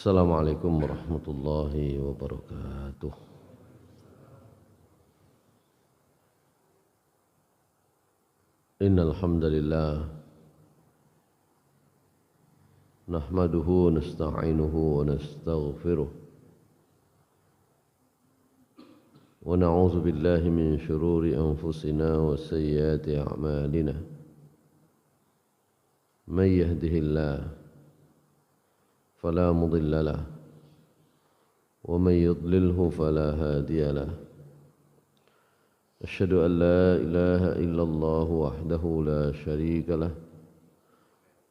Assalamualaikum warahmatullahi wabarakatuh. Innal hamdalillah nahmaduhu wa nasta'inuhu wa nastaghfiruh wa na'udzu billahi min shururi anfusina wa sayyiati a'malina. Man yahdihillahu فلا مضل له ومن يضلله فلا هادي له أشهد أن لا إله إلا الله وحده لا شريك له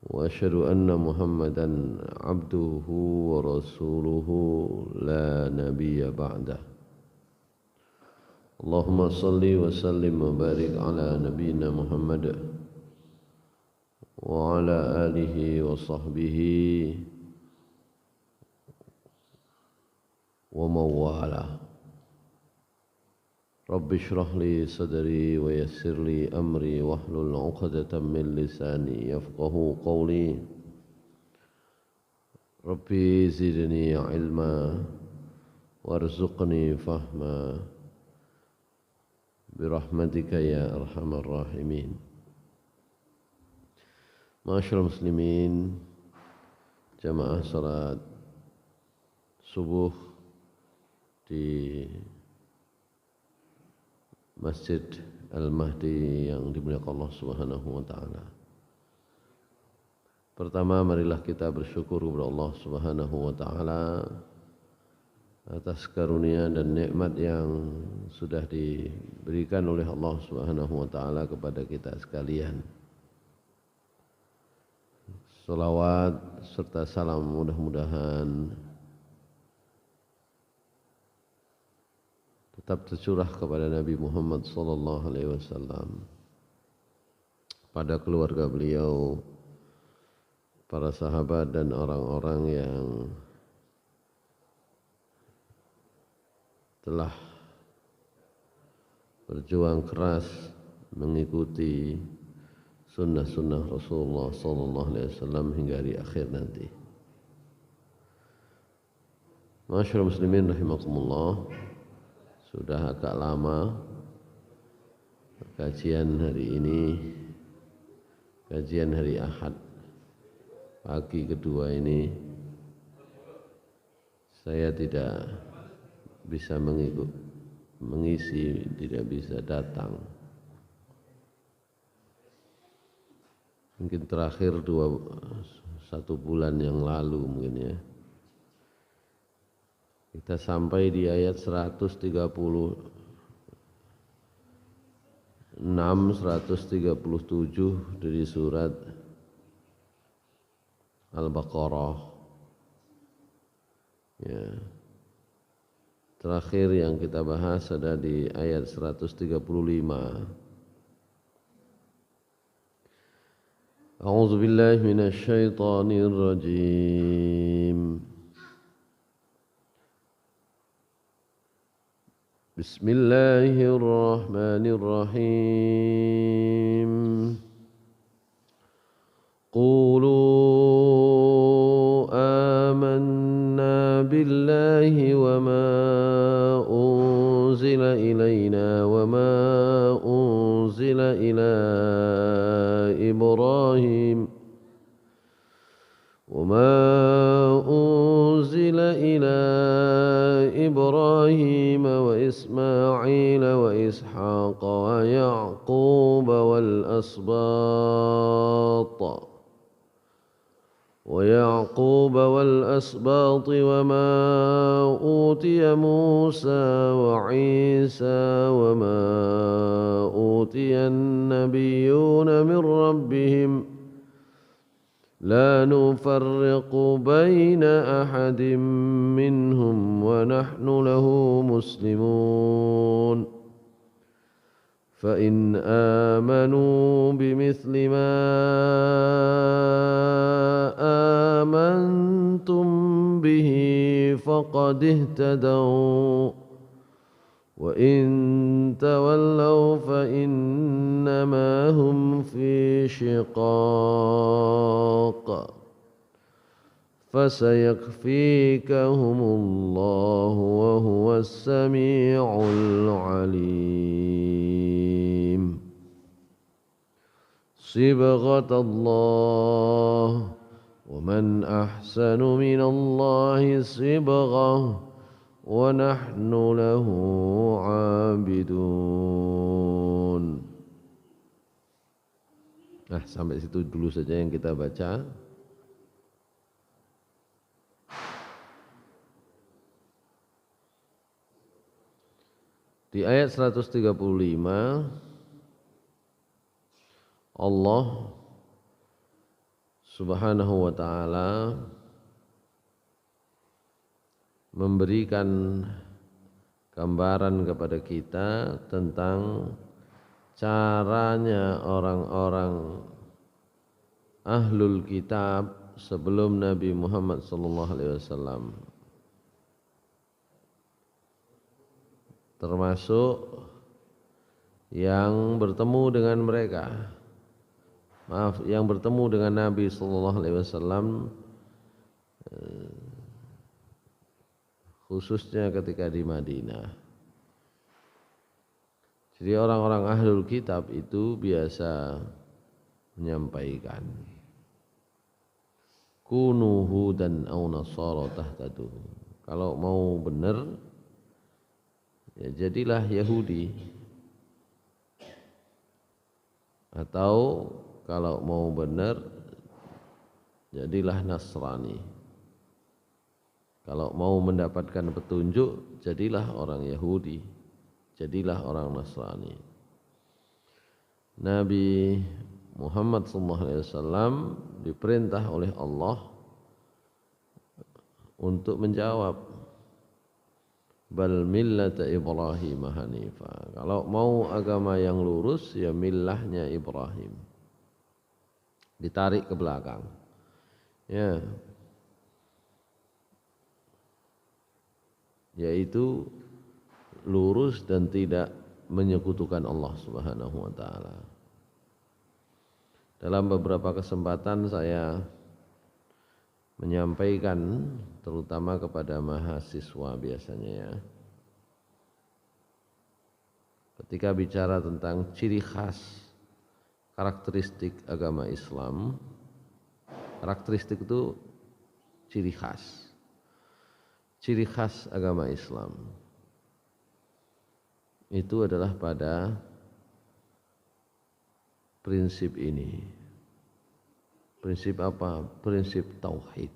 وأشهد أن محمدا عبده ورسوله لا نبي بعده. اللهم صل وسلم وبارك على نبينا محمد وعلى آله وصحبه ومن والاه. رب اشرح لي صدري ويسر لي أمري واحلل عقدة من لساني يفقهوا قولي. ربي زدني علما وارزقني فهما برحمتك يا أرحم الراحمين. Ma'asyiral muslimin, jamaah salat subuh di Masjid Al-Mahdi yang dimuliakan Allah Subhanahu wa taala. Pertama, marilah kita bersyukur kepada Allah Subhanahu wa taala atas karunia dan nikmat yang sudah diberikan oleh Allah Subhanahu wa taala kepada kita sekalian. Salawat serta salam mudah-mudahan tetap tercurah kepada Nabi Muhammad sallallahu alaihi wasallam, pada keluarga beliau, para sahabat dan orang-orang yang telah berjuang keras mengikuti sunnah-sunnah Rasulullah sallallahu alaihi wasallam hingga hari akhir nanti. Ma'asyiral muslimin rahimakumullah, sudah agak lama kajian hari ini, kajian hari Ahad pagi kedua ini saya tidak bisa mengisi, tidak bisa datang. Mungkin terakhir satu bulan yang lalu mungkin ya. Kita sampai di ayat 136, 137 dari surat Al-Baqarah. Ya. Terakhir yang kita bahas ada di ayat 135. A'udzu billahi minasy syaithanir rajim. Bismillahirrahmanirrahim. Qulu amanna billahi wa ma unzila ilayna wa ma unzila ila Ibrahim وما أنزل إلى إبراهيم وإسماعيل وإسحاق ويعقوب والأسباط وما أوتي موسى وعيسى وما أوتي النبيون من ربهم لا نفرق بين أحد منهم ونحن له مسلمون فإن آمنوا بمثل ما آمنتم به فقد اهتدوا وإن تولوا فإنما هم في شقاق فسيكفيكهم الله وهو السميع العليم صبغة الله ومن أحسن من الله صبغة ونحن له عابدون. Nah, sampai situ dulu saja yang kita baca. Di ayat 135 Allah Subhanahu wa ta'ala memberikan gambaran kepada kita tentang caranya orang-orang ahlul kitab sebelum Nabi Muhammad SAW, termasuk yang bertemu dengan mereka, yang bertemu dengan Nabi SAW, khususnya ketika di Madinah. Jadi orang-orang ahlul kitab itu biasa menyampaikan kunu hudan aw nasara tahtadu. Kalau mau benar ya jadilah Yahudi, atau kalau mau benar jadilah Nasrani. Kalau mau mendapatkan petunjuk jadilah orang Yahudi, jadilah orang Nasrani. Nabi Muhammad SAW diperintah oleh Allah untuk menjawab bal millata Ibrahim hanifa. Kalau mau agama yang lurus ya millahnya Ibrahim. Ditarik ke belakang. Ya. Yaitu lurus dan tidak menyekutukan Allah Subhanahu wa taala. Dalam beberapa kesempatan saya menyampaikan terutama kepada mahasiswa biasanya ya. Ketika bicara tentang ciri khas karakteristik agama Islam, karakteristik itu ciri khas. Ciri khas agama Islam itu adalah pada prinsip ini. Prinsip apa? Prinsip tauhid.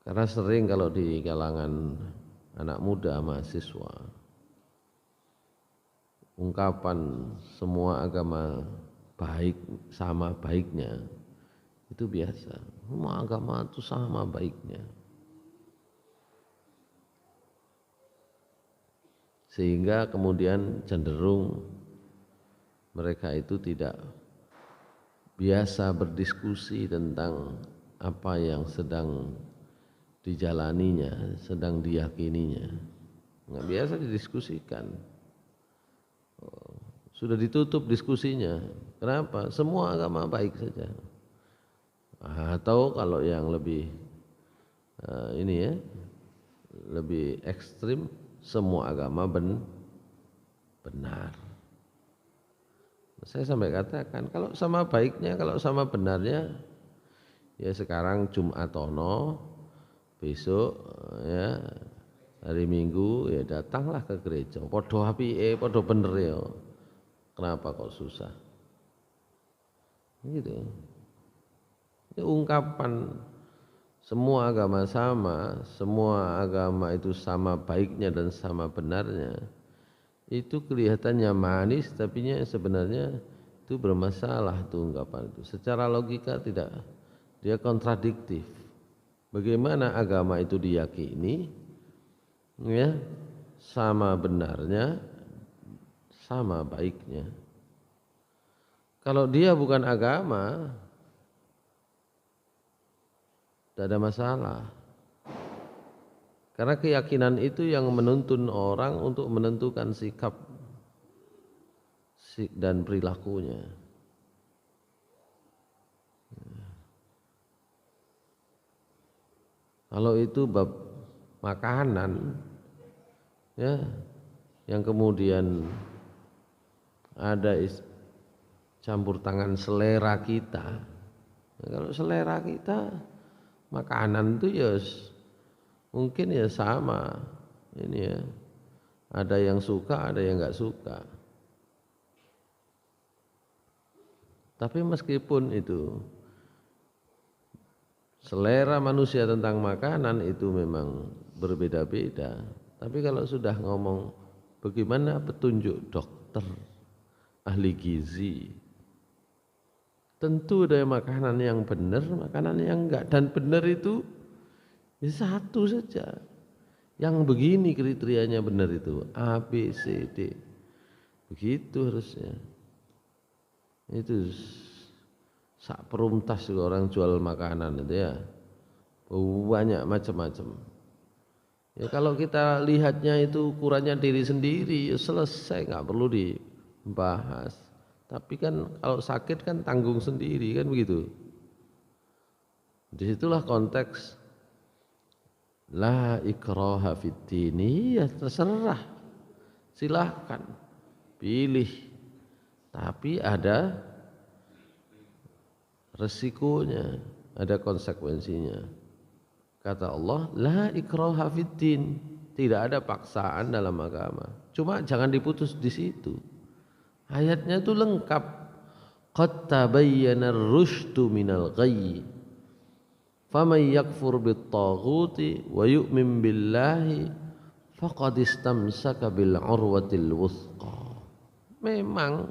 Karena sering kalau di kalangan anak muda, mahasiswa, ungkapan semua agama baik sama baiknya itu biasa. Semua agama itu sama baiknya. Sehingga kemudian cenderung mereka itu tidak biasa berdiskusi tentang apa yang sedang dijalaninya, sedang diyakininya. Nggak biasa didiskusikan. Sudah ditutup diskusinya. Kenapa? Semua agama baik saja. Atau kalau yang lebih ini ya, lebih ekstrim, semua agama benar. Saya sampai katakan kalau sama baiknya, kalau sama benarnya, ya sekarang Jumatono, besok ya hari Minggu ya datanglah ke gereja. Podo apike, podo bener ya. Kenapa kok susah? Gitu. Ini ungkapan semua agama sama, semua agama itu sama baiknya dan sama benarnya. Itu kelihatannya manis, tapi sebenarnya itu bermasalah tuh ungkapan itu. Secara logika tidak, dia kontradiktif. Bagaimana agama itu diyakini, ya, sama benarnya, sama baiknya. Kalau dia bukan agama, tidak ada masalah. Karena keyakinan itu yang menuntun orang untuk menentukan sikap dan perilakunya. Kalau itu bab makanan, ya, yang kemudian ada campur tangan selera kita. Nah, kalau selera kita makanan itu ya mungkin ya sama, ini ya, ada yang suka, ada yang nggak suka. Tapi meskipun itu selera manusia tentang makanan itu memang berbeda-beda, tapi kalau sudah ngomong bagaimana petunjuk dokter, ahli gizi, tentu ada makanan yang benar, makanan yang enggak, dan benar itu ya satu saja. Yang begini kriterianya benar itu A, B, C, D, begitu harusnya. Itu sak perumtas orang jual makanan itu ya, banyak macam-macam. Ya kalau kita lihatnya itu ukurannya diri sendiri, ya selesai, nggak perlu dibahas. Tapi kan kalau sakit kan tanggung sendiri kan begitu. Disitulah konteks la ikraha fid dini, ya terserah, silahkan pilih, tapi ada resikonya, ada konsekuensinya. Kata Allah, la ikraha fiddin, tidak ada paksaan dalam agama. Cuma jangan diputus di situ. Ayatnya itu lengkap. Qad tabayyana ar-rusydu minal ghayy. Faman yakfur bit-taghuti wa yu'min billahi faqad istamsaka bil urwatil wuthqa. Memang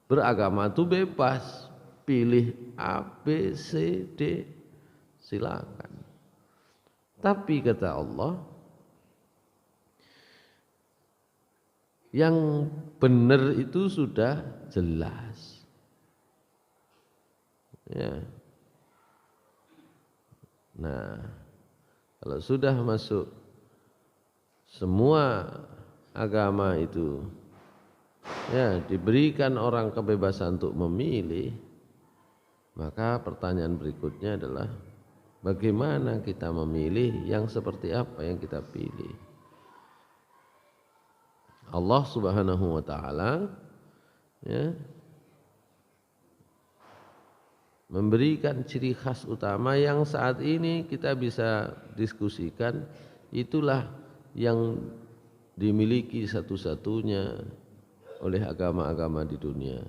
beragama itu bebas. Pilih A, B, C, D, silakan. Tapi kata Allah, yang benar itu sudah jelas. Ya. Nah, kalau sudah masuk semua agama itu, ya, diberikan orang kebebasan untuk memilih, maka pertanyaan berikutnya adalah bagaimana kita memilih, yang seperti apa yang kita pilih. Allah Subhanahu wa taala, ya, memberikan ciri khas utama yang saat ini kita bisa diskusikan, itulah yang dimiliki satu-satunya oleh agama-agama di dunia,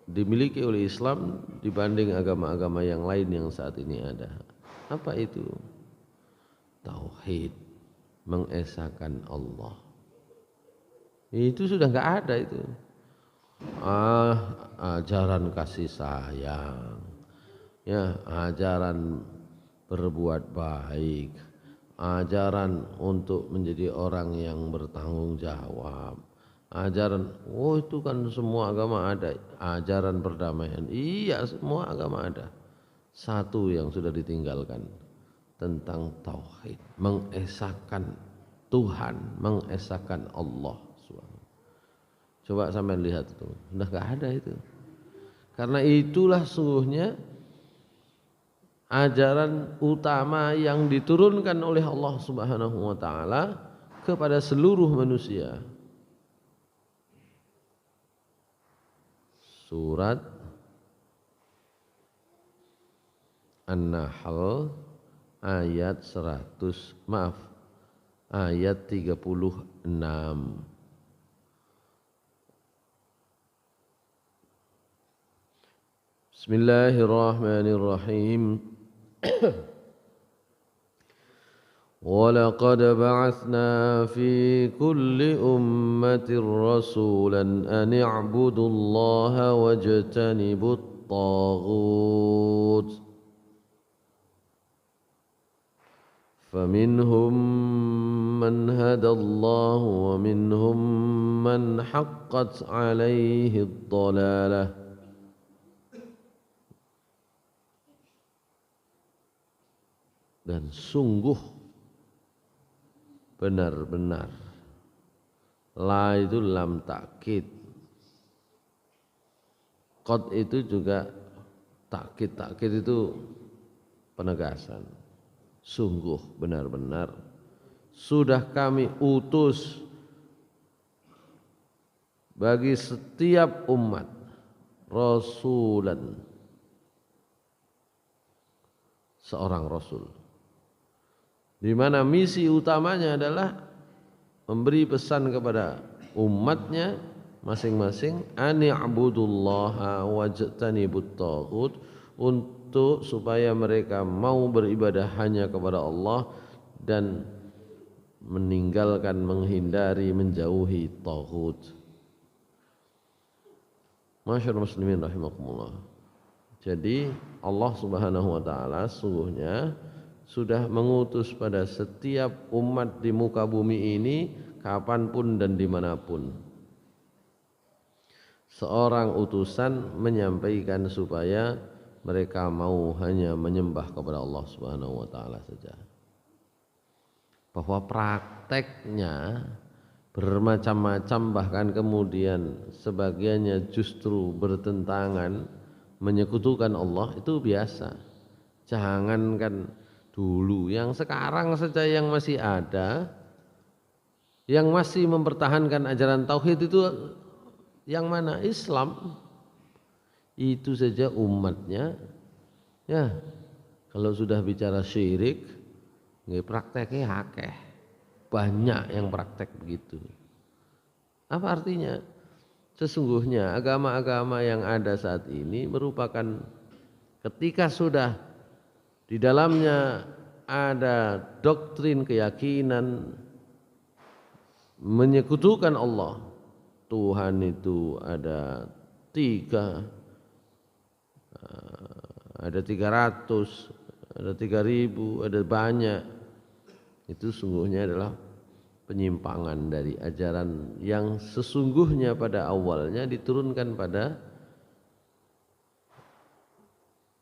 dimiliki oleh Islam dibanding agama-agama yang lain yang saat ini ada. Apa itu? Tauhid, mengesahkan Allah. Itu sudah enggak ada itu. Ajaran kasih sayang, ya, ajaran berbuat baik, ajaran untuk menjadi orang yang bertanggung jawab, ajaran, oh itu kan semua agama ada. Ajaran perdamaian, iya semua agama ada. Satu yang sudah ditinggalkan, tentang tauhid, mengesahkan Tuhan, mengesahkan Allah. Coba sampai lihat itu, sudah gak ada itu. Karena itulah sungguhnya ajaran utama yang diturunkan oleh Allah Subhanahu wa taala kepada seluruh manusia. Surat An-Nahl ayat 36. Bismillahirrahmanirrahim. وَلَقَدْ بَعَثْنَا فِي كُلِّ أُمَّةٍ رَسُولًا أَنِ اعْبُدُوا اللَّهَ وَاجْتَنِبُوا الطَّاغُوتَ فَمِنْهُمْ مَنْ هَدَى اللَّهُ وَمِنْهُمْ مَنْ حَقَّتْ عَلَيْهِ الضَّلَالَةُ. Dan sungguh benar-benar, la itu lam takkid, qad itu juga takkid. Takkid itu penegasan. sungguh benar-benar sudah kami utus bagi setiap umat rasulan, seorang rasul, di mana misi utamanya adalah memberi pesan kepada umatnya masing-masing, ani'budullaha wajtanibut taghut, untuk supaya mereka mau beribadah hanya kepada Allah dan meninggalkan, menghindari, menjauhi taghut. Masyaallah muslimin rahimakumullah. Jadi Allah Subhanahu wa taala sungguhnya sudah mengutus pada setiap umat di muka bumi ini kapanpun dan dimanapun seorang utusan menyampaikan supaya mereka mau hanya menyembah kepada Allah Subhanahu wa taala saja. Bahwa prakteknya bermacam-macam, bahkan kemudian sebagiannya justru bertentangan, menyekutukan Allah, itu biasa. Jangankan dulu, yang sekarang saja yang masih ada, yang masih mempertahankan ajaran tauhid itu yang mana? Islam. Itu saja umatnya, ya kalau sudah bicara syirik, prakteknya akeh. Banyak yang praktek begitu. Apa artinya? Sesungguhnya agama-agama yang ada saat ini merupakan ketika sudah di dalamnya ada doktrin keyakinan menyekutukan Allah. Tuhan itu ada 3, ada 300, ada 3000, ada banyak. Itu sungguhnya adalah penyimpangan dari ajaran yang sesungguhnya pada awalnya diturunkan pada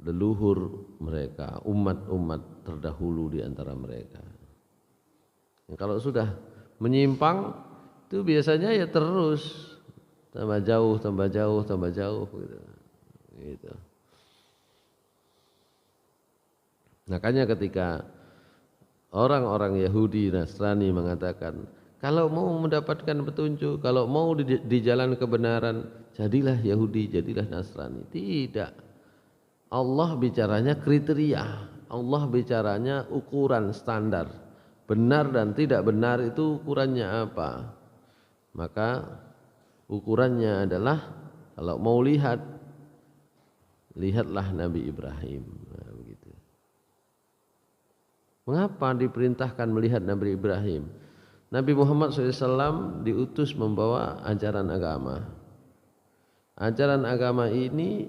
leluhur mereka, umat-umat terdahulu di antara mereka. Kalau sudah menyimpang itu biasanya ya terus tambah jauh, tambah jauh, tambah jauh gitu. Makanya ketika orang-orang Yahudi Nasrani mengatakan, kalau mau mendapatkan petunjuk, kalau mau di jalan kebenaran, jadilah Yahudi, jadilah Nasrani. Tidak. Allah bicaranya kriteria, Allah bicaranya ukuran standar. Benar dan tidak benar itu ukurannya apa? Maka ukurannya adalah kalau mau lihat, lihatlah Nabi Ibrahim. Nah, begitu. Mengapa diperintahkan melihat Nabi Ibrahim? Nabi Muhammad SAW diutus membawa ajaran agama. Ajaran agama ini,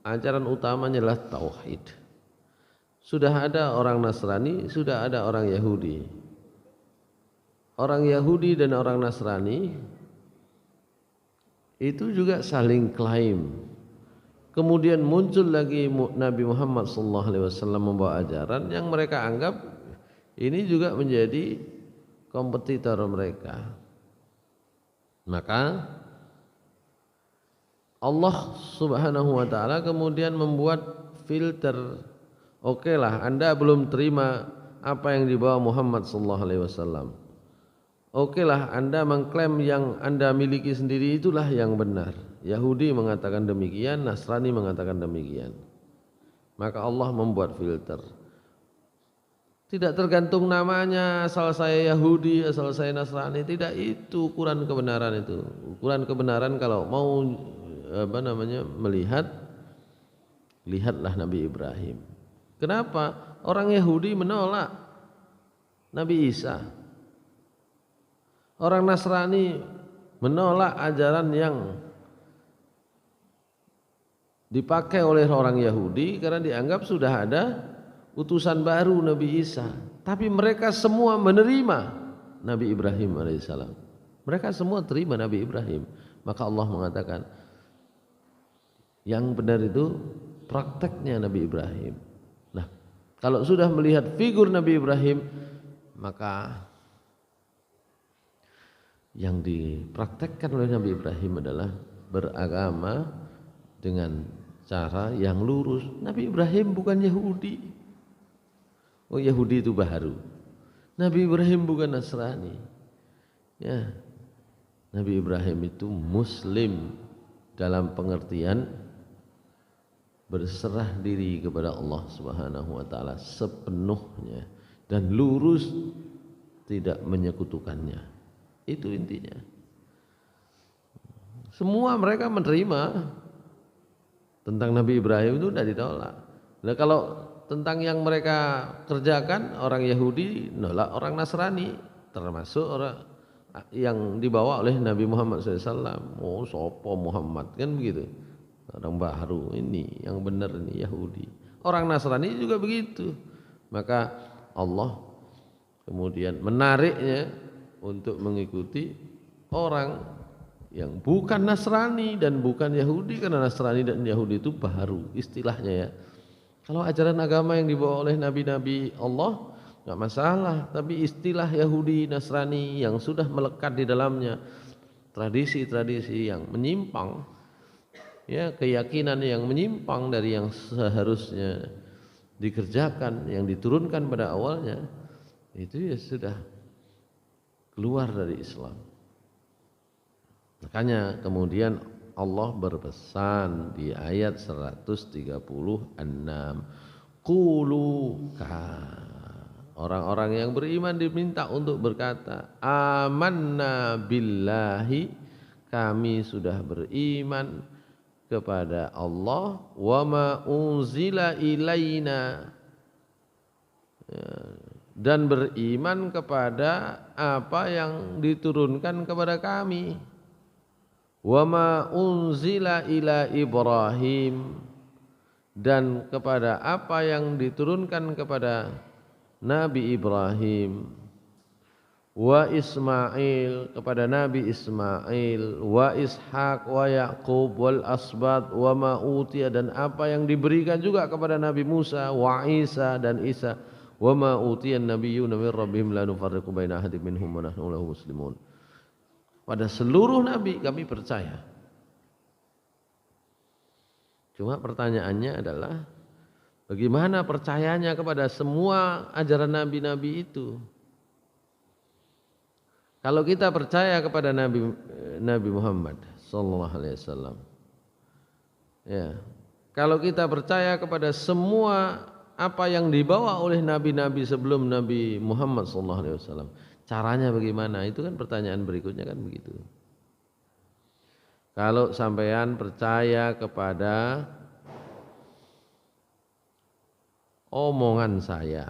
ajaran utamanya adalah tauhid. Sudah ada orang Nasrani, sudah ada orang Yahudi. Orang Yahudi dan orang Nasrani itu juga saling klaim. Kemudian muncul lagi Nabi Muhammad SAW membawa ajaran yang mereka anggap ini juga menjadi kompetitor mereka. Maka Allah Subhanahu wa taala kemudian membuat filter. Oke lah, Anda belum terima apa yang dibawa Muhammad SAW. Oke lah, Anda mengklaim yang Anda miliki sendiri itulah yang benar. Yahudi mengatakan demikian, Nasrani mengatakan demikian. Maka Allah membuat filter. Tidak tergantung namanya, asal saya Yahudi, asal saya Nasrani, tidak itu ukuran kebenaran itu. Ukuran kebenaran kalau mau melihat, lihatlah Nabi Ibrahim. Kenapa? Orang Yahudi menolak Nabi Isa. Orang Nasrani menolak ajaran yang dipakai oleh orang Yahudi karena dianggap sudah ada utusan baru Nabi Isa. Tapi mereka semua menerima Nabi Ibrahim alaihissalam. Mereka semua terima Nabi Ibrahim. Maka Allah mengatakan yang benar itu prakteknya Nabi Ibrahim. Nah, kalau sudah melihat figur Nabi Ibrahim, maka yang dipraktekkan oleh Nabi Ibrahim adalah beragama dengan cara yang lurus. Nabi Ibrahim bukan Yahudi. Oh Yahudi itu baharu. Nabi Ibrahim bukan Nasrani. Ya, Nabi Ibrahim itu Muslim dalam pengertian berserah diri kepada Allah Subhanahu wa taala sepenuhnya dan lurus, tidak menyekutukannya. Itu intinya. Semua mereka menerima tentang Nabi Ibrahim itu tidak ditolak. Nah, kalau tentang yang mereka kerjakan orang Yahudi nolak orang Nasrani, termasuk orang yang dibawa oleh Nabi Muhammad SAW. Oh sopo Muhammad kan begitu, orang baru ini yang benar ini Yahudi. Orang Nasrani juga begitu. Maka Allah kemudian menariknya untuk mengikuti orang yang bukan Nasrani dan bukan Yahudi, karena Nasrani dan Yahudi itu baru istilahnya ya. Kalau ajaran agama yang dibawa oleh nabi-nabi Allah nggak masalah, tapi istilah Yahudi Nasrani yang sudah melekat di dalamnya tradisi-tradisi yang menyimpang, ya keyakinan yang menyimpang dari yang seharusnya dikerjakan, yang diturunkan pada awalnya, itu ya sudah keluar dari Islam. Makanya kemudian Allah berpesan di ayat 136, qulu orang-orang yang beriman diminta untuk berkata, amanna billahi, kami sudah beriman kepada Allah, wa ma unzila ilaina, dan beriman kepada apa yang diturunkan kepada kami, wa ma unzila ila Ibrahim, dan kepada apa yang diturunkan kepada Nabi Ibrahim, wa Ismail, kepada Nabi Ismail, wa Ishak wa Yaqub wal asbat wa ma utiya, dan apa yang diberikan juga kepada Nabi Musa, wa Isa dan Isa, wa ma utiyan nabiyyuna min rabbihim la nufarriqu baina ahadin minhum wa nahnu lahu muslimun. Pada seluruh nabi kami percaya. Cuma pertanyaannya adalah bagaimana percayanya kepada semua ajaran nabi-nabi itu? Kalau kita percaya kepada Nabi Muhammad sallallahu alaihi wasallam, ya, kalau kita percaya kepada semua apa yang dibawa oleh nabi-nabi sebelum Nabi Muhammad sallallahu alaihi wasallam, caranya bagaimana? Itu kan pertanyaan berikutnya kan begitu. Kalau sampean percaya kepada omongan saya,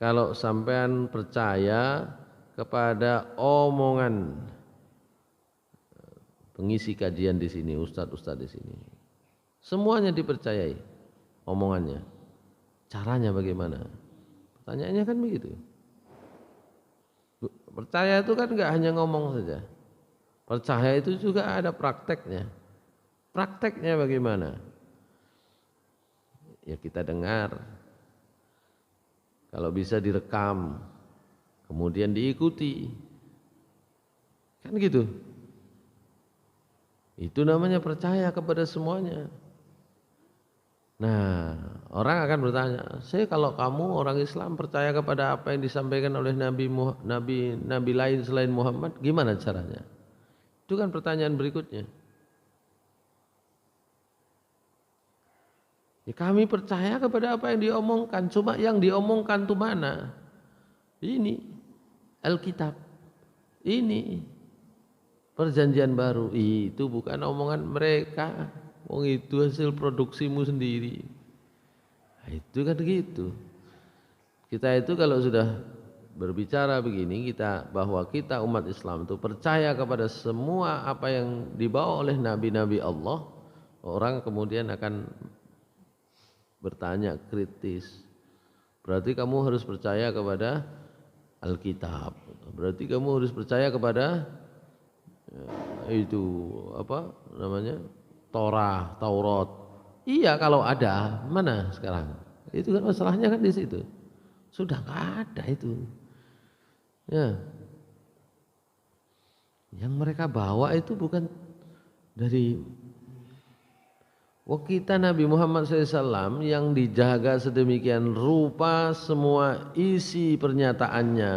kalau sampean percaya kepada omongan pengisi kajian di sini, ustadz-ustadz di sini, semuanya dipercayai omongannya. Caranya bagaimana? Pertanyaannya kan begitu. Percaya itu kan enggak hanya ngomong saja. Percaya itu juga ada prakteknya. Prakteknya bagaimana? Ya kita dengar. Kalau bisa direkam, kemudian diikuti, kan gitu. Itu namanya percaya kepada semuanya. Nah, orang akan bertanya, saya kalau kamu orang Islam percaya kepada apa yang disampaikan oleh nabi lain selain Muhammad, gimana caranya? Itu kan pertanyaan berikutnya. Ya, kami percaya kepada apa yang diomongkan, cuma yang diomongkan itu mana? Ini Alkitab, ini perjanjian baru, itu bukan omongan mereka, wong itu hasil produksimu sendiri. Nah, itu kan gitu. Kita itu kalau sudah berbicara begini, kita bahwa kita umat Islam itu percaya kepada semua apa yang dibawa oleh nabi-nabi Allah, orang kemudian akan bertanya kritis. Berarti kamu harus percaya kepada Alkitab. Berarti kamu harus percaya kepada itu apa namanya? Taurat. Iya kalau ada, mana sekarang? Itu kan masalahnya kan di situ. Sudah enggak ada itu. Ya. Yang mereka bawa itu bukan dari Kita Nabi Muhammad SAW yang dijaga sedemikian rupa semua isi pernyataannya.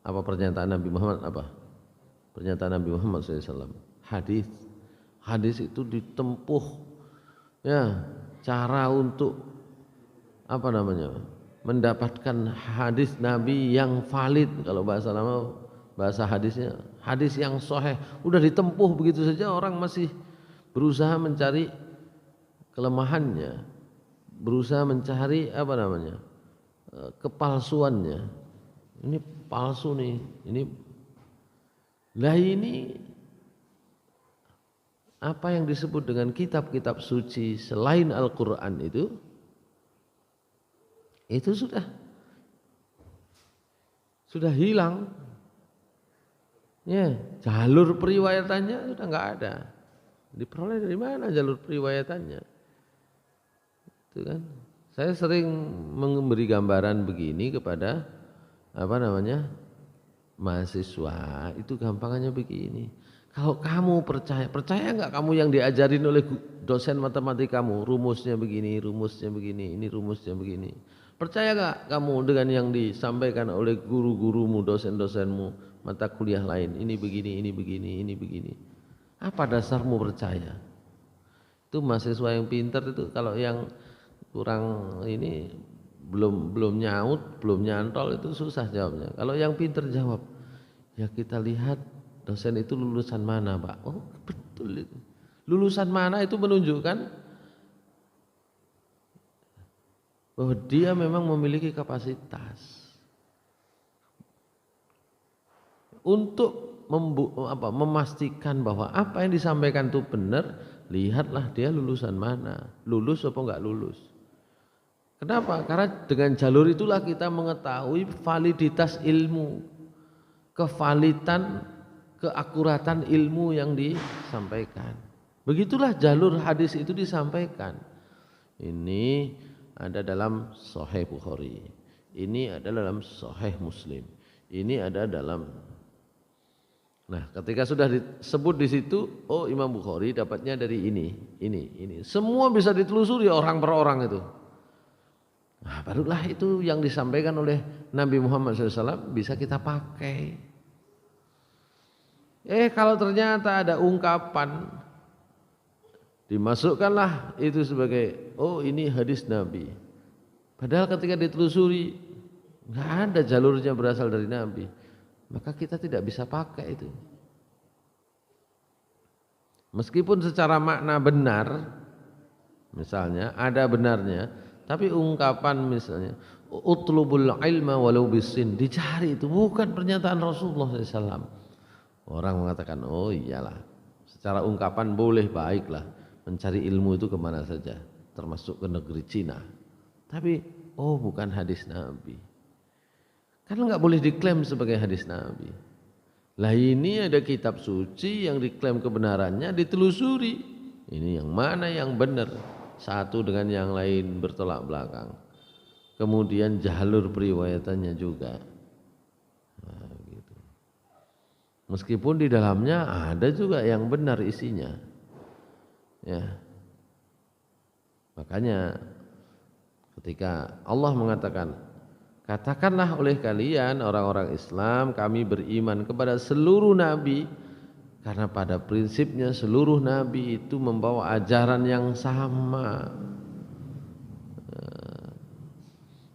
Apa pernyataan Nabi Muhammad apa? Pernyataan Nabi Muhammad SAW. Hadis. Hadis itu ditempuh ya cara untuk apa namanya? Mendapatkan hadis Nabi yang valid, kalau bahasa lama bahasa hadisnya hadis yang sahih. Udah ditempuh begitu saja orang masih berusaha mencari kelemahannya, berusaha mencari apa namanya kepalsuannya. Ini palsu nih, ini apa yang disebut dengan kitab-kitab suci selain Al-Quran itu sudah hilang. Ya, jalur periwayatannya sudah nggak ada. Diperoleh dari mana jalur periwayatannya? Itu kan. Saya sering memberi gambaran begini kepada mahasiswa. Itu gampangannya begini. Kalau kamu percaya nggak kamu yang diajarin oleh dosen matematika kamu, rumusnya begini, ini rumusnya begini. Percaya nggak kamu dengan yang disampaikan oleh guru-gurumu, dosen-dosenmu, mata kuliah lain, ini begini, ini begini, ini begini. Apa dasarmu percaya? Itu mahasiswa yang pintar itu, kalau yang kurang ini belum nyaut, belum nyantol itu susah jawabnya. Kalau yang pintar jawab, ya kita lihat dosen itu lulusan mana, Pak? Oh betul itu. Lulusan mana itu menunjukkan bahwa dia memang memiliki kapasitas untuk memastikan bahwa apa yang disampaikan itu benar. Lihatlah dia lulusan mana, lulus apa enggak lulus. Kenapa? Karena dengan jalur itulah kita mengetahui validitas ilmu, kevalitan, keakuratan ilmu yang disampaikan. Begitulah jalur hadis itu disampaikan. Ini ada dalam Sahih Bukhari, ini ada dalam Sahih Muslim, ini ada dalam. Nah, ketika sudah disebut di situ, oh Imam Bukhari dapatnya dari ini. Semua bisa ditelusuri orang per orang itu. Nah, barulah itu yang disampaikan oleh Nabi Muhammad SAW bisa kita pakai. Kalau ternyata ada ungkapan, dimasukkanlah itu sebagai, oh ini hadis Nabi. Padahal ketika ditelusuri, nggak ada jalurnya berasal dari Nabi. Maka kita tidak bisa pakai itu. Meskipun secara makna benar, misalnya ada benarnya, tapi ungkapan misalnya utlubul ilma walau bisin, dicari, itu bukan pernyataan Rasulullah SAW. Orang mengatakan, oh iyalah, secara ungkapan boleh, baiklah, mencari ilmu itu kemana saja, termasuk ke negeri Cina. Tapi oh bukan hadis Nabi. Karena nggak boleh diklaim sebagai hadis Nabi. Lah ini ada kitab suci yang diklaim kebenarannya, ditelusuri. Ini yang mana yang benar? Satu dengan yang lain bertolak belakang. Kemudian jalur periwayatannya juga. Nah, gitu. Meskipun di dalamnya ada juga yang benar isinya. Ya. Makanya ketika Allah mengatakan, katakanlah oleh kalian orang-orang Islam, kami beriman kepada seluruh nabi, karena pada prinsipnya seluruh nabi itu membawa ajaran yang sama.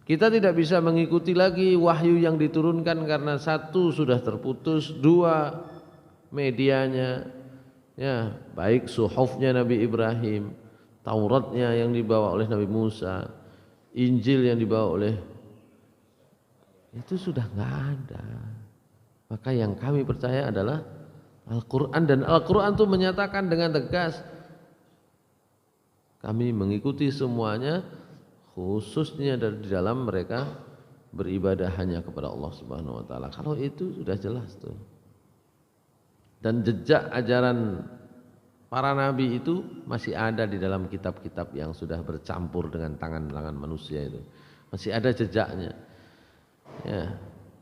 Kita tidak bisa mengikuti lagi wahyu yang diturunkan karena satu sudah terputus, dua medianya, ya baik suhufnya Nabi Ibrahim, Tauratnya yang dibawa oleh Nabi Musa, Injil yang dibawa oleh, itu sudah nggak ada. Maka yang kami percaya adalah Al-Quran, dan Al-Quran itu menyatakan dengan tegas kami mengikuti semuanya, khususnya di dalam mereka beribadah hanya kepada Allah Subhanahu wa taala. Kalau itu sudah jelas tuh. Dan jejak ajaran para nabi itu masih ada di dalam kitab-kitab yang sudah bercampur dengan tangan-tangan manusia itu. Masih ada jejaknya. Ya,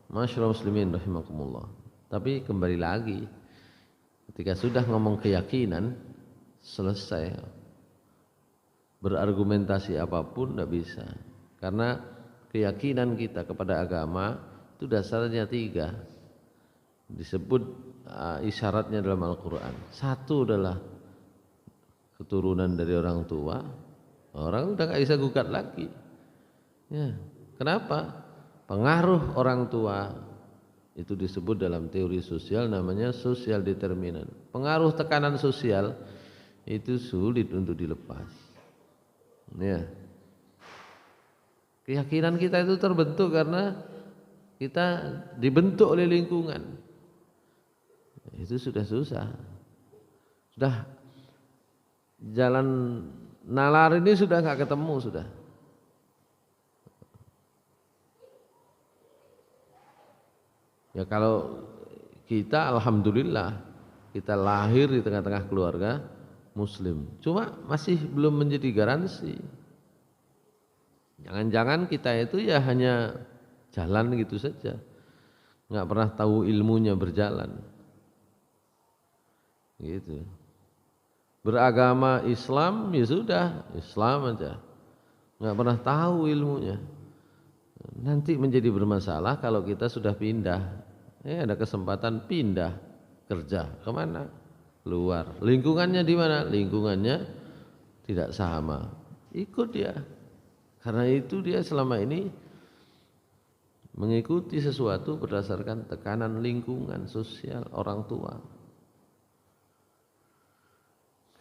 masyaallah muslimin rahimakumullah. Tapi kembali lagi, ketika sudah ngomong keyakinan, selesai. berargumentasi apapun tidak bisa, karena keyakinan kita kepada agama itu dasarnya 3, disebut isyaratnya dalam Al-Quran. Satu adalah keturunan dari orang tua, orang udah nggak bisa gugat lagi. Ya, kenapa? Pengaruh orang tua itu disebut dalam teori sosial namanya social determinant. Pengaruh tekanan sosial itu sulit untuk dilepas. Ya. Keyakinan kita itu terbentuk karena kita dibentuk oleh lingkungan. Itu sudah susah. Sudah jalan nalar ini sudah nggak ketemu sudah. Ya kalau kita alhamdulillah kita lahir di tengah-tengah keluarga Muslim, cuma masih belum menjadi garansi. Jangan-jangan kita itu ya hanya jalan gitu saja, nggak pernah tahu ilmunya berjalan. Gitu. Beragama Islam ya sudah Islam aja, nggak pernah tahu ilmunya. Nanti menjadi bermasalah kalau kita sudah pindah. Ada kesempatan pindah kerja kemana? Luar. Lingkungannya di mana? Lingkungannya tidak sama. Ikut dia. Karena itu dia selama ini mengikuti sesuatu berdasarkan tekanan lingkungan sosial orang tua.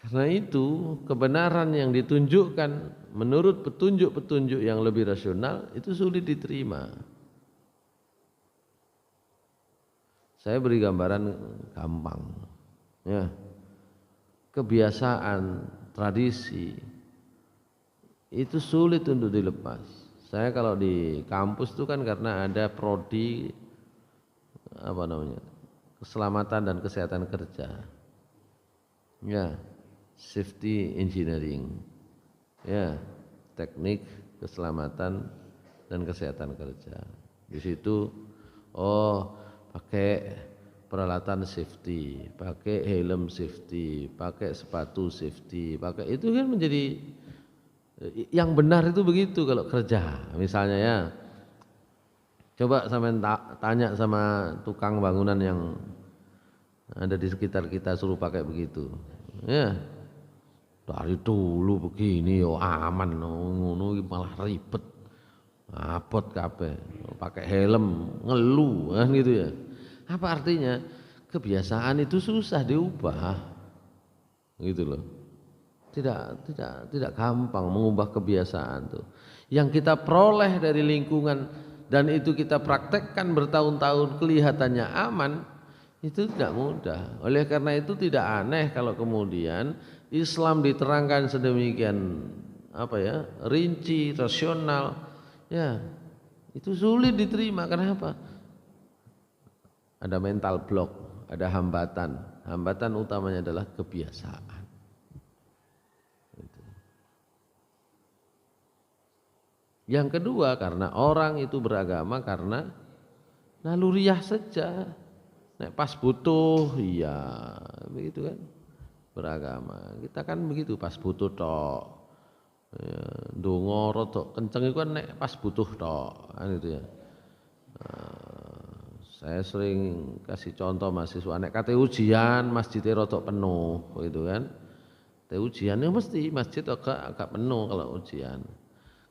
Karena itu kebenaran yang ditunjukkan menurut petunjuk-petunjuk yang lebih rasional itu sulit diterima. Saya beri gambaran gampang. Ya. Kebiasaan, tradisi itu sulit untuk dilepas. Saya kalau di kampus itu kan karena ada prodi keselamatan dan kesehatan kerja. Ya, safety engineering. Ya, teknik keselamatan dan kesehatan kerja. Di situ pakai peralatan safety, pakai helm safety, pakai sepatu safety, pakai itu kan menjadi yang benar itu begitu kalau kerja. Misalnya ya, coba sampai tanya sama tukang bangunan yang ada di sekitar kita suruh pakai begitu. Ya, dari dulu begini yo aman, ngono malah ribet. Abot kabeh, pakai helm, ngeluh kan gitu ya. Apa artinya? Kebiasaan itu susah diubah. Gitu loh. Tidak gampang mengubah kebiasaan tuh. Yang kita peroleh dari lingkungan dan itu kita praktekkan bertahun-tahun kelihatannya aman, itu tidak mudah. Oleh karena itu tidak aneh kalau kemudian Islam diterangkan sedemikian rinci, rasional. Ya, itu sulit diterima. Kenapa? Ada mental block, ada hambatan. Hambatan utamanya adalah kebiasaan. Yang kedua, karena orang itu beragama karena naluriah saja. Nek pas butuh, iya, begitu kan? Beragama. Kita kan begitu, pas butuh tok. Ya, ndonga rada kenceng itu kan nek pas butuh tok kan gitu ya. Saya sering kasih contoh mahasiswa nek kate ujian masjidnya rada penuh gitu kan. Kate ujian ya mesti masjid agak penuh kalau ujian.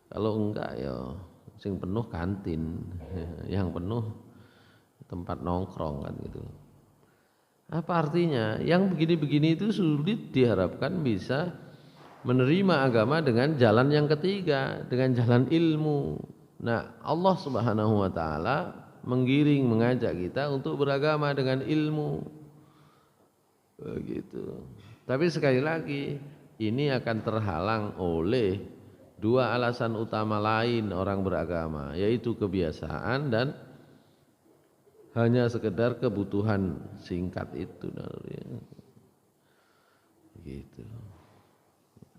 Kalau enggak ya sing penuh kantin, yang penuh tempat nongkrong kan gitu. Apa artinya? Yang begini-begini itu sulit diharapkan bisa menerima agama dengan jalan yang ketiga, dengan jalan ilmu. Nah, Allah Subhanahu wa taala menggiring, mengajak kita untuk beragama dengan ilmu. Begitu. Tapi sekali lagi, ini akan terhalang oleh dua alasan utama lain orang beragama, yaitu kebiasaan dan hanya sekedar kebutuhan singkat itu. Begitu.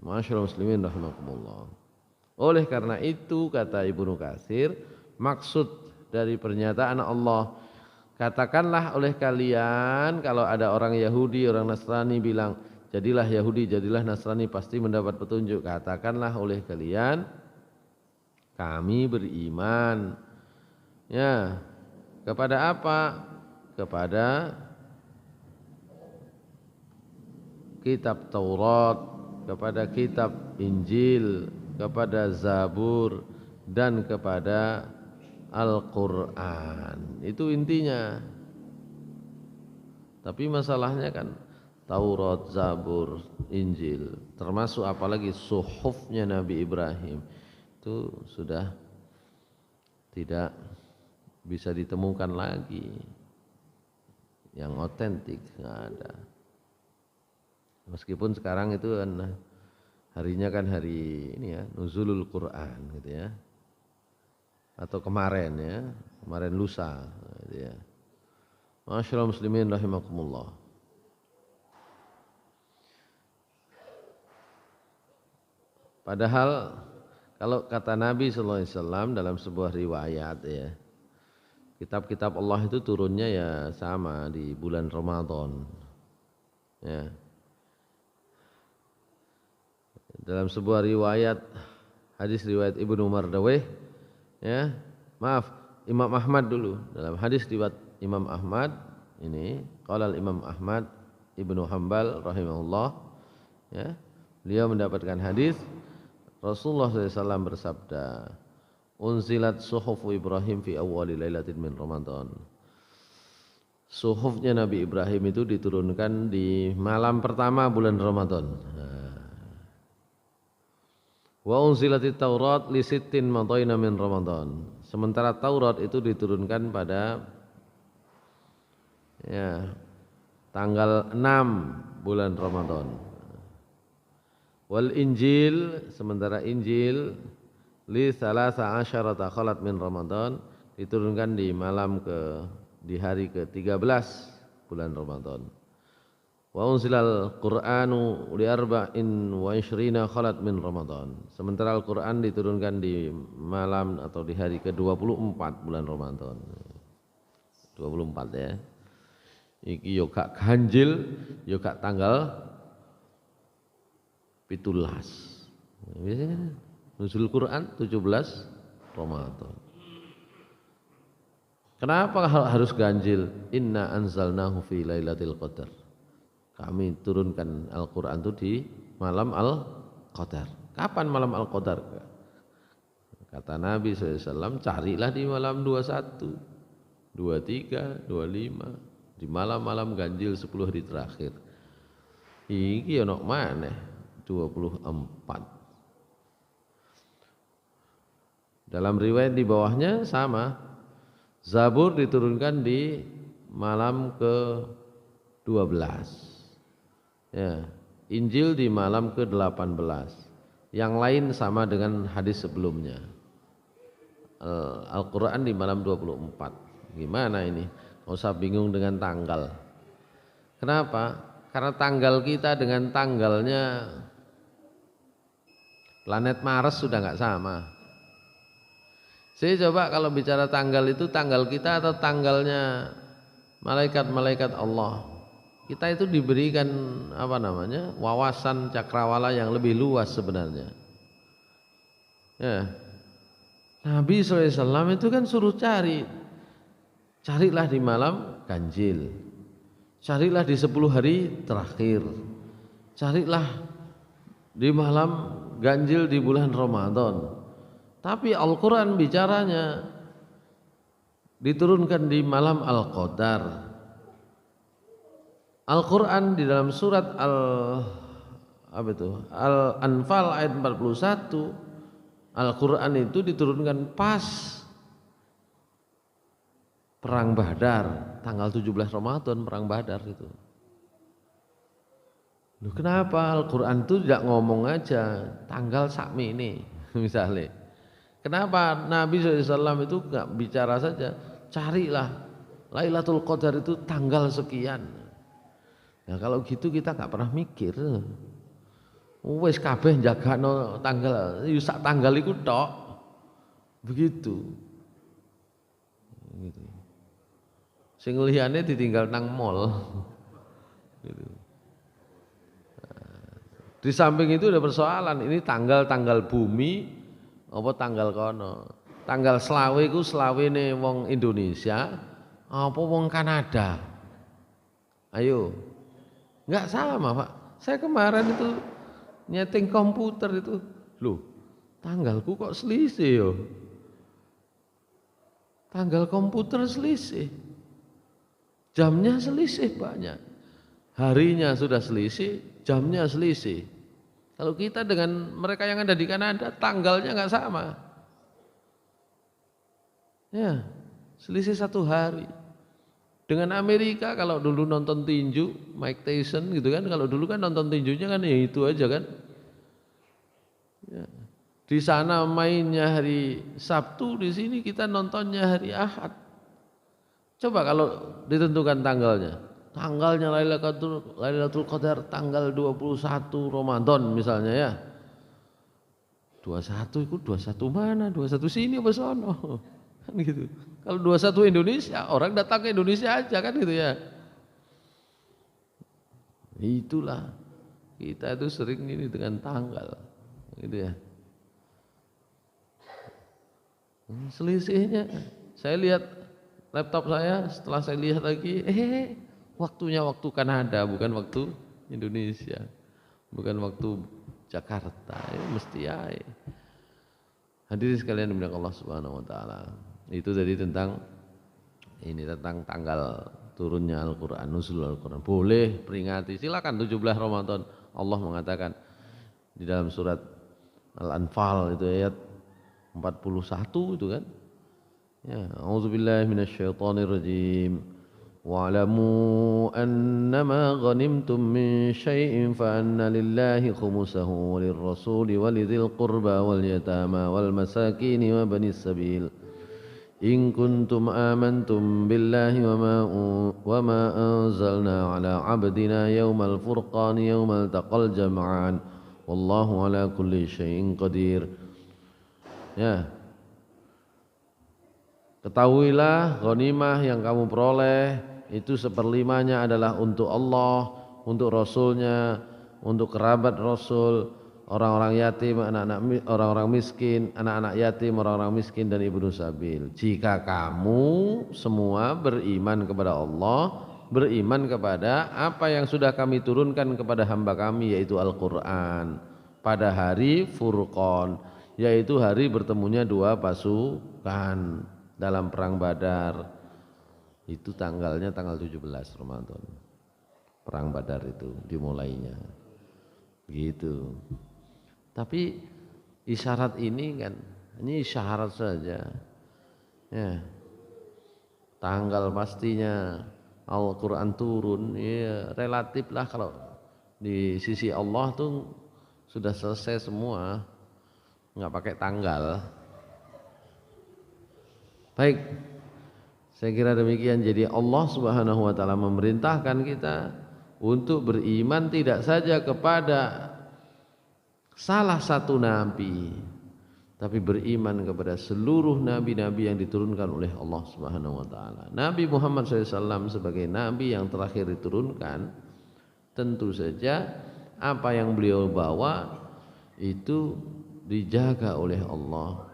Masyaallah muslimin rahimakumullah. Oleh karena itu kata Ibnu Katsir, maksud dari pernyataan Allah, katakanlah oleh kalian kalau ada orang Yahudi, orang Nasrani bilang jadilah Yahudi, jadilah Nasrani, pasti mendapat petunjuk. Katakanlah oleh kalian, kami beriman. Ya, kepada apa? Kepada kitab Taurat, kepada kitab Injil, kepada Zabur, dan kepada Al-Quran. Itu intinya. Tapi masalahnya kan Taurat, Zabur, Injil, termasuk apalagi suhufnya Nabi Ibrahim, itu sudah tidak bisa ditemukan lagi yang otentik, nggak ada. Meskipun sekarang itu kan harinya kan hari ini ya, Nuzulul Quran gitu ya. Atau kemarin ya, kemarin lusa gitu ya. Masyaallah muslimin rahimakumullah. Padahal kalau kata Nabi sallallahu alaihi wasallam dalam sebuah riwayat ya, kitab-kitab Allah itu turunnya ya sama di bulan Ramadan. Ya. Dalam sebuah riwayat, hadis riwayat Ibnu Mardaweh, ya, maaf, Imam Ahmad dulu. Dalam hadis riwayat Imam Ahmad ini, qala Imam Ahmad Ibnu Hanbal rahimahullah, ya, beliau mendapatkan hadis Rasulullah SAW bersabda, unzilat suhufu Ibrahim fi awwali lailatin min Ramadan. Suhufnya Nabi Ibrahim itu diturunkan di malam pertama bulan Ramadan. Wa unzilatit Taurat li sittin madaina min Ramadan. Sementara Taurat itu diturunkan pada ya tanggal 6 bulan Ramadan. Wal Injil, sementara Injil li salasa asyarata khalat min Ramadan, diturunkan di hari ke-13 bulan Ramadan. Wa unzilal Qur'anu li arba'in wa ishrina khalat min Ramadan. Sementara Al-Qur'an diturunkan di malam atau di hari ke-24 bulan Ramadan. 24 ya. Iki yo gak ganjil, yo gak tanggal 17. Biasanya nuzul Quran 17 Ramadan. Kenapa harus ganjil? Inna anzalnahu fi lailatul qadar. Kami turunkan Al-Quran itu di malam Al-Qadar. Kapan malam Al-Qadar? Kata Nabi SAW, carilah di malam 21, 23, 25, di malam-malam ganjil 10 hari terakhir. Iki ono maneh 24. Dalam riwayat di bawahnya sama. Zabur diturunkan di malam ke-12. Ya, Injil di malam ke-18. Yang lain sama dengan hadis sebelumnya. Al-Quran di malam 24. Gimana ini? Nggak usah bingung dengan tanggal. Kenapa? Karena tanggal kita dengan tanggalnya planet Mars sudah nggak sama. Saya coba kalau bicara tanggal itu tanggal kita atau tanggalnya malaikat-malaikat Allah. Kita itu diberikan wawasan cakrawala yang lebih luas sebenarnya. Ya. Nabi SAW itu kan suruh carilah di malam ganjil, carilah di 10 hari terakhir, carilah di malam ganjil di bulan Ramadan. Tapi Al-Quran bicaranya diturunkan di malam Al-Qadar. Al-Quran di dalam surat Al-Anfal ayat 41, Al-Quran itu diturunkan pas perang Badar, tanggal 17 Ramadan perang Badar itu. Loh, kenapa Al-Quran itu tidak ngomong aja tanggal sakmi ini misalnya. Kenapa Nabi SAW itu nggak bicara saja, carilah Lailatul Qadar itu tanggal sekian. Nah kalau gitu kita nggak pernah mikir. Wes kabeh njagakno tanggal, sak tanggal iku tok. Begitu. Gitu. Sing liyane ditinggal nang mall. Gitu. Di samping itu ada persoalan, ini tanggal bumi apa tanggal kono. Tanggal selawe iku selawene wong Indonesia apa wong Kanada. Ayo. Enggak sama, Pak. Saya kemarin itu nyeting komputer itu, loh, tanggalku kok selisih yo. Tanggal komputer selisih. Jamnya selisih banyak. Harinya sudah selisih, jamnya selisih. Kalau kita dengan mereka yang ada di Kanada, tanggalnya enggak sama. Ya, selisih 1 hari. Dengan Amerika kalau dulu nonton tinju, Mike Tyson gitu kan, kalau dulu kan nonton tinjunya kan ya itu aja kan. Ya. Di sana mainnya hari Sabtu, di sini kita nontonnya hari Ahad. Coba kalau ditentukan tanggalnya Lailatul Qadar tanggal 21 Ramadan misalnya ya. 21 itu 21 mana? 21 sini apa sono? Kan gitu. Kalau 21 Indonesia, orang datang ke Indonesia aja kan gitu ya. Itulah kita itu sering ini dengan tanggal, gitu ya. Selisihnya, saya lihat laptop saya, setelah saya lihat lagi, waktunya waktu Kanada, bukan waktu Indonesia, bukan waktu Jakarta, ya mesti ya. Hadirin sekalian dimuliakan Allah Subhanahu wa taala. Itu tadi tentang tanggal turunnya Al-Qur'an, nuzul Al-Qur'an. Boleh peringati, silakan 17 Ramadan. Allah mengatakan di dalam surat Al-Anfal itu ayat 41 itu kan. Ya, a'udzubillahi minasyaitonirrajim. Wa'lamu annama ghanimtum min syai'in fa anna lillahi khumusahu walirrasuli walidhil qurba wal yatama wal masakin wa banis sabil in kuntum amantum billahi wa ma anzalna ala 'abdina yawmal furqani yawmal taqal jam'an wallahu ala kulli syai'in qadir. Ya, ketahuilah ghanimah yang kamu peroleh itu 1/5-nya adalah untuk Allah, untuk Rasulnya, untuk kerabat Rasul, orang-orang yatim, orang-orang miskin, anak-anak yatim, orang-orang miskin dan ibnu sabil. Jika kamu semua beriman kepada Allah, beriman kepada apa yang sudah kami turunkan kepada hamba kami yaitu Al-Qur'an pada hari Furqan, yaitu hari bertemunya 2 pasukan dalam perang Badar. Itu tanggalnya tanggal 17 Ramadan. Perang Badar itu dimulainya. Gitu. Tapi isyarat ini kan, ini isyarat saja. Ya. Tanggal pastinya Al-Qur'an turun, ya relatif lah kalau di sisi Allah tuh sudah selesai semua. Enggak pakai tanggal. Baik. Saya kira demikian. Jadi Allah Subhanahu wa taala memerintahkan kita untuk beriman tidak saja kepada salah satu nabi, tapi beriman kepada seluruh nabi-nabi yang diturunkan oleh Allah Subhanahu wa taala. Nabi Muhammad SAW sebagai nabi yang terakhir diturunkan, tentu saja apa yang beliau bawa itu dijaga oleh Allah.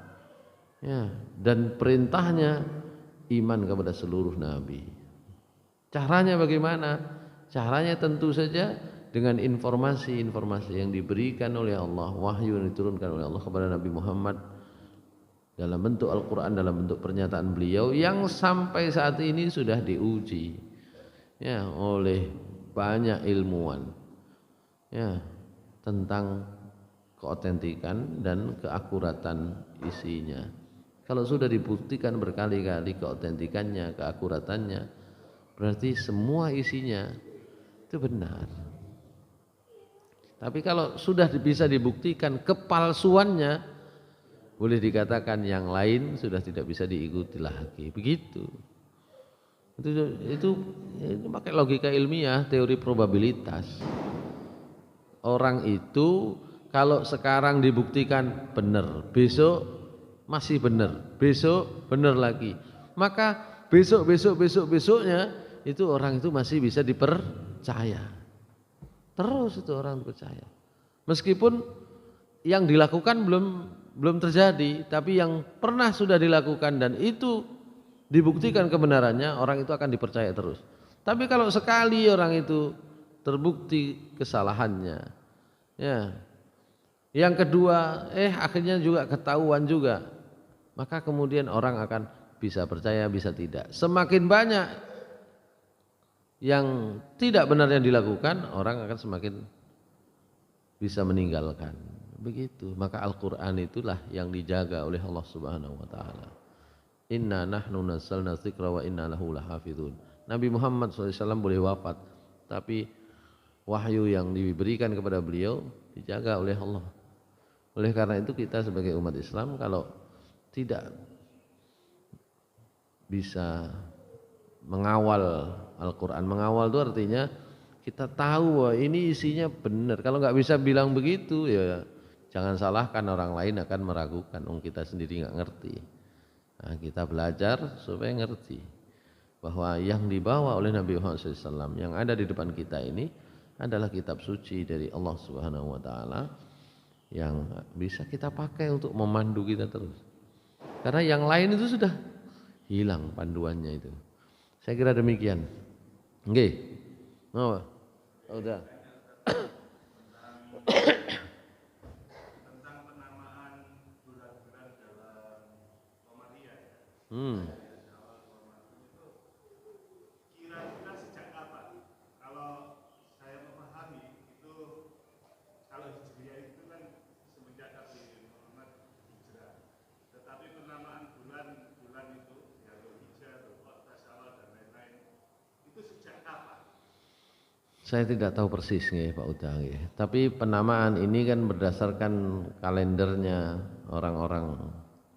Ya, dan perintahnya iman kepada seluruh nabi. Caranya bagaimana? Caranya tentu saja dengan informasi-informasi yang diberikan oleh Allah, wahyu yang diturunkan oleh Allah kepada Nabi Muhammad dalam bentuk Al-Qur'an, dalam bentuk pernyataan beliau yang sampai saat ini sudah diuji ya oleh banyak ilmuwan ya tentang keotentikan dan keakuratan isinya. Kalau sudah dibuktikan berkali-kali keotentikannya, keakuratannya, berarti semua isinya itu benar. Tapi kalau sudah bisa dibuktikan kepalsuannya, boleh dikatakan yang lain sudah tidak bisa diikuti lagi. Begitu. Itu pakai logika ilmiah, teori probabilitas. Orang itu kalau sekarang dibuktikan benar, besok masih benar, besok benar lagi, maka besoknya itu orang itu masih bisa dipercaya, terus itu orang dipercaya. Meskipun yang dilakukan belum terjadi, tapi yang pernah sudah dilakukan dan itu dibuktikan kebenarannya, orang itu akan dipercaya terus. Tapi kalau sekali orang itu terbukti kesalahannya, ya, yang kedua, akhirnya juga ketahuan juga, maka kemudian orang akan bisa percaya, bisa tidak. Semakin banyak yang tidak benar yang dilakukan, orang akan semakin bisa meninggalkan. Begitu. Maka Al-Quran itulah yang dijaga oleh Allah Subhanahu wa Ta'ala. Inna nahnu nazzalna dzikra wa inna lahu lahafizun. Nabi Muhammad SAW boleh wafat, tapi wahyu yang diberikan kepada beliau dijaga oleh Allah. Oleh karena itu kita sebagai umat Islam kalau tidak bisa mengawal Al-Quran, mengawal itu artinya kita tahu bahwa ini isinya benar. Kalau nggak bisa bilang begitu, ya jangan salahkan orang lain akan meragukan. Kita sendiri nggak ngerti. Nah, kita belajar supaya ngerti bahwa yang dibawa oleh Nabi Muhammad SAW yang ada di depan kita ini adalah kitab suci dari Allah Subhanahu Wa Taala yang bisa kita pakai untuk memandu kita terus. Karena yang lain itu sudah hilang panduannya itu. Saya kira demikian. Nggih. Oh, udah. Tentang penamaan bulan-bulan dalam Komariah ya. Kira-kira sejak kapan? Kalau saya memahami itu, kalau Hijriah itu kan semenjak Nabi Muhammad hijrah. Tetapi penamaan bulan-bulan itu, ya Dzulhijjah, Dzulqa'dah, Syawal dan lain-lain, itu sejak kapan? Saya tidak tahu persis nih Pak Uda, tapi penamaan ini kan berdasarkan kalendernya orang-orang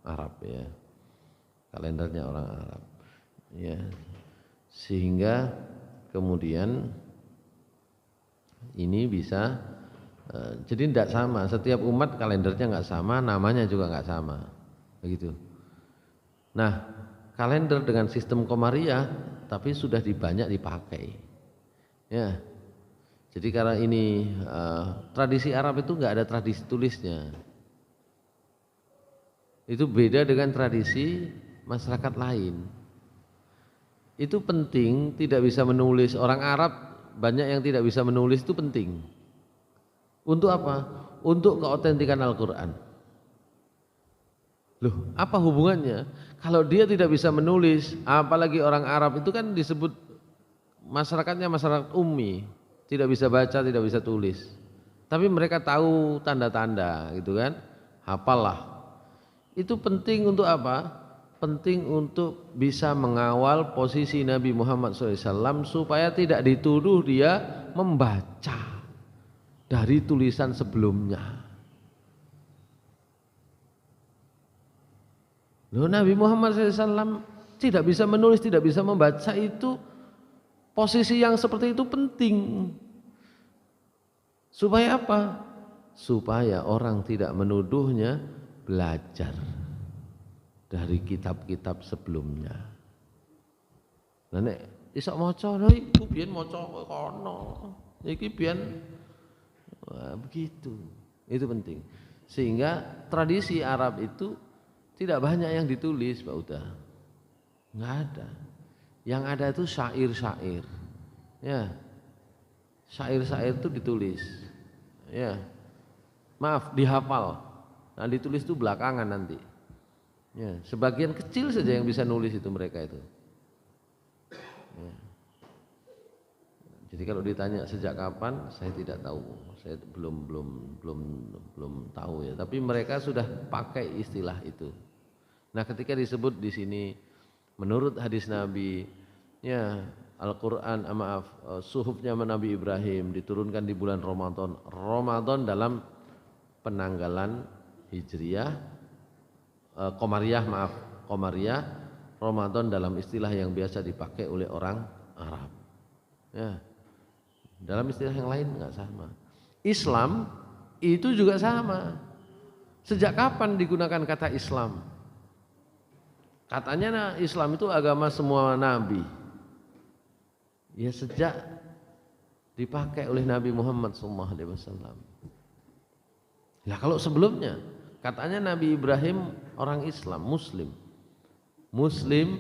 Arab ya, kalendernya orang Arab ya, sehingga kemudian ini bisa jadi tidak sama, setiap umat kalendernya nggak sama, namanya juga nggak sama, begitu. Nah, kalender dengan sistem Komariah tapi sudah banyak dipakai ya. Jadi karena ini tradisi Arab itu nggak ada tradisi tulisnya. Itu beda dengan tradisi masyarakat lain. Itu penting, tidak bisa menulis. Orang Arab banyak yang tidak bisa menulis, itu penting. Untuk apa? Untuk keautentikan Al-Quran. Loh, apa hubungannya? Kalau dia tidak bisa menulis, apalagi orang Arab itu kan disebut masyarakatnya masyarakat ummi. Tidak bisa baca, tidak bisa tulis. Tapi mereka tahu tanda-tanda gitu kan. Hafallah. Itu penting untuk apa? Penting untuk bisa mengawal posisi Nabi Muhammad SAW supaya tidak dituduh dia membaca dari tulisan sebelumnya. Loh, Nabi Muhammad SAW tidak bisa menulis, tidak bisa membaca, itu posisi yang seperti itu penting. Supaya apa? Supaya orang tidak menuduhnya belajar dari kitab-kitab sebelumnya. Lah nek iso maca, lha iku biyen maca kono. Iki biyen begitu. Itu penting. Sehingga tradisi Arab itu tidak banyak yang ditulis, Pak Uda. Enggak ada. Yang ada itu syair-syair. Ya. Syair-syair itu ditulis. Ya. Maaf, dihafal. Nah, ditulis itu belakangan nanti. Ya, sebagian kecil saja yang bisa nulis itu mereka itu. Ya. Jadi kalau ditanya sejak kapan, saya tidak tahu. Saya belum tahu ya. Tapi mereka sudah pakai istilah itu. Nah, ketika disebut di sini menurut hadis Nabi, ya Al-Quran, suhufnya Nabi Ibrahim diturunkan di bulan Ramadan. Ramadan dalam penanggalan Hijriyah, Komariah, Komariah. Ramadan dalam istilah yang biasa dipakai oleh orang Arab. Ya, dalam istilah yang lain nggak sama. Islam itu juga sama. Sejak kapan digunakan kata Islam? Katanya Islam itu agama semua nabi. Ya sejak dipakai oleh Nabi Muhammad SAW. Nah kalau sebelumnya katanya Nabi Ibrahim orang Islam, Muslim. Muslim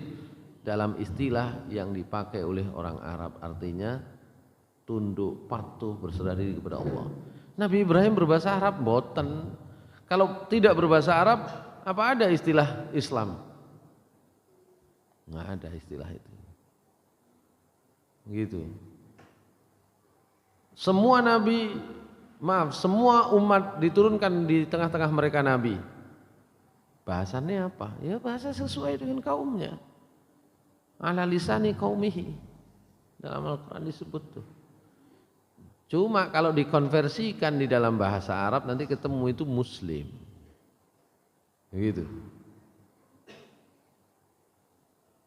dalam istilah yang dipakai oleh orang Arab artinya tunduk, patuh, berserah diri kepada Allah. Nabi Ibrahim berbahasa Arab boten. Kalau tidak berbahasa Arab, apa ada istilah Islam? Nggak ada istilah itu. Gitu. Semua nabi, semua umat diturunkan di tengah-tengah mereka nabi. Bahasannya apa? Ya bahasa sesuai dengan kaumnya. Ala lisani qaumihi. Dalam Al-Quran disebut tuh. Cuma kalau dikonversikan di dalam bahasa Arab nanti ketemu itu Muslim. Gitu.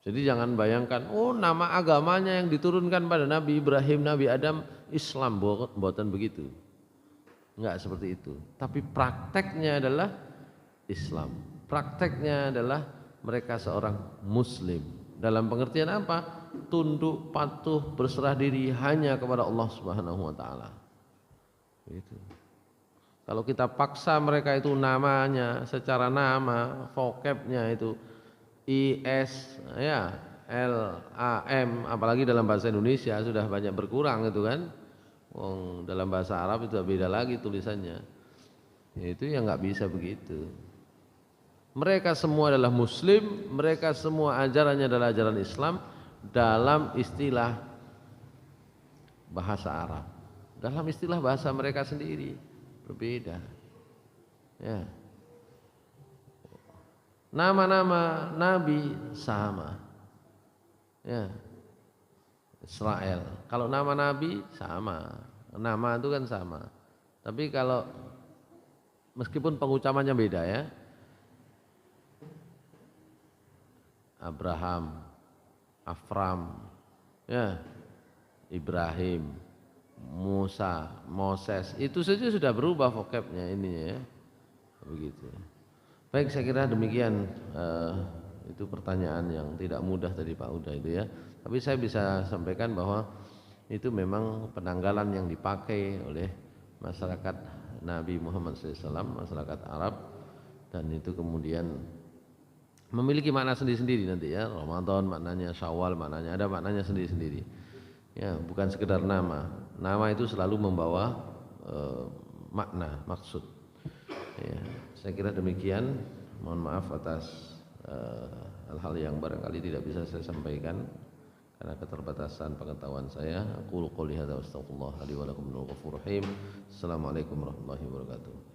Jadi jangan bayangkan, oh nama agamanya yang diturunkan pada Nabi Ibrahim, Nabi Adam, Islam, buatan begitu. Enggak seperti itu. Tapi prakteknya adalah Islam. Prakteknya adalah mereka seorang Muslim. Dalam pengertian apa? Tunduk, patuh, berserah diri hanya kepada Allah Subhanahu wa taala. Gitu. Kalau kita paksa mereka itu namanya secara nama, vocabnya itu IS ya, LAM, apalagi dalam bahasa Indonesia sudah banyak berkurang itu kan. Wong dalam bahasa Arab itu beda lagi tulisannya. Ya, itu yang nggak bisa begitu. Mereka semua adalah Muslim, mereka semua ajarannya adalah ajaran Islam dalam istilah bahasa Arab. Dalam istilah bahasa mereka sendiri berbeda. Ya. Nama-nama nabi sama. Ya. Israel. Kalau nama nabi sama. Nama itu kan sama. Tapi kalau meskipun pengucapannya beda ya. Abraham, Afram, ya, Ibrahim, Musa, Moses, itu saja sudah berubah vocabnya ini ya, begitu. Baik, saya kira demikian. Itu pertanyaan yang tidak mudah tadi Pak Uda itu ya. Tapi saya bisa sampaikan bahwa itu memang penanggalan yang dipakai oleh masyarakat Nabi Muhammad SAW, masyarakat Arab, dan itu kemudian memiliki makna sendiri-sendiri nanti ya. Ramadan maknanya, Syawal maknanya, ada maknanya sendiri-sendiri. Ya, bukan sekedar nama. Nama itu selalu membawa makna, maksud. Ya, saya kira demikian. Mohon maaf atas hal-hal yang barangkali tidak bisa saya sampaikan karena keterbatasan pengetahuan saya. Aqulu qouli hadza wa astaghfirullah li wa lakum minal ghafurur rahim. Assalamualaikum warahmatullahi wabarakatuh.